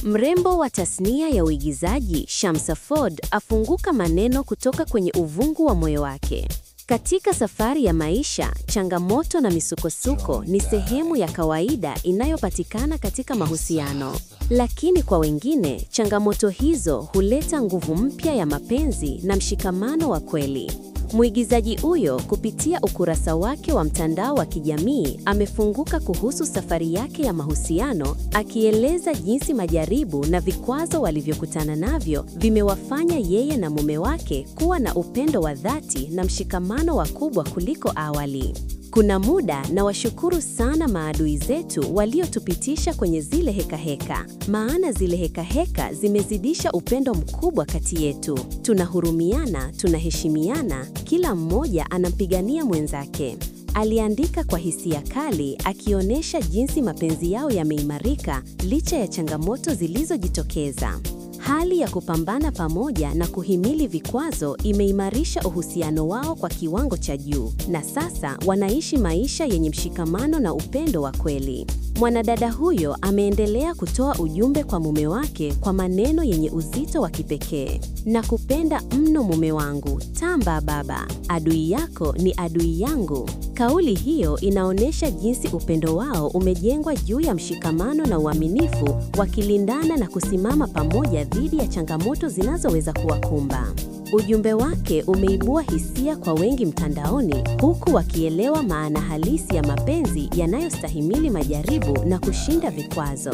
Mrembo wa tasnia ya uigizaji Shamsa Ford afunguka maneno kutoka kwenye uvungu wa moyo wake. Katika safari ya maisha, changamoto na misukosuko ni sehemu ya kawaida inayopatikana katika mahusiano. Lakini kwa wengine, changamoto hizo huleta nguvu mpya ya mapenzi na mshikamano wa kweli. Mwigizaji huyo kupitia ukurasa wake wa mtandao wa kijamii amefunguka kuhusu safari yake ya mahusiano, akieleza jinsi majaribu na vikwazo walivyokutana navyo vimewafanya yeye na mume wake kuwa na upendo wa dhati na mshikamano wakubwa kuliko awali. Kuna muda na washukuru sana maadui zetu waliotupitisha kwenye zile hekaheka, maana zile hekaheka zimezidisha upendo mkubwa kati yetu. Tunahurumiana, tunaheshimiana, kila mmoja anampigania mwenzake. Aliandika kwa hisia kali, akionyesha jinsi mapenzi yao yameimarika licha ya changamoto zilizojitokeza. Hali ya kupambana pamoja na kuhimili vikwazo imeimarisha uhusiano wao kwa kiwango cha juu, na sasa wanaishi maisha yenye mshikamano na upendo wa kweli. Mwanadada huyo ameendelea kutoa ujumbe kwa mume wake kwa maneno yenye uzito wa kipekee. Nakupenda mno mume wangu, tamba baba, adui yako ni adui yangu. Kauli hiyo inaonyesha jinsi upendo wao umejengwa juu ya mshikamano na uaminifu, wakilindana na kusimama pamoja dhidi ya changamoto zinazoweza kuwakumba. Ujumbe wake umeibua hisia kwa wengi mtandaoni, huku wakielewa maana halisi ya mapenzi yanayostahimili majaribu na kushinda vikwazo.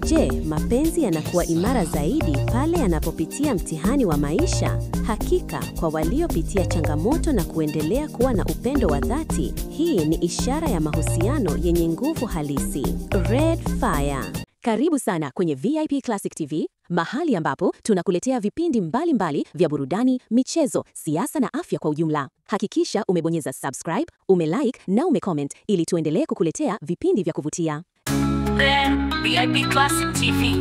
Je, mapenzi yanakuwa imara zaidi pale yanapopitia mtihani wa maisha? Hakika, kwa waliopitia changamoto na kuendelea kuwa na upendo wa dhati, hii ni ishara ya mahusiano yenye nguvu halisi. Red Fire. Karibu sana kwenye VIP Classic TV, mahali ambapo tunakuletea vipindi mbalimbali vya burudani, michezo, siasa na afya kwa ujumla. Hakikisha umebonyeza subscribe, umelike na umecomment ili tuendelee kukuletea vipindi vya kuvutia. VIP Classic TV,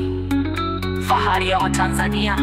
fahari ya Watanzania.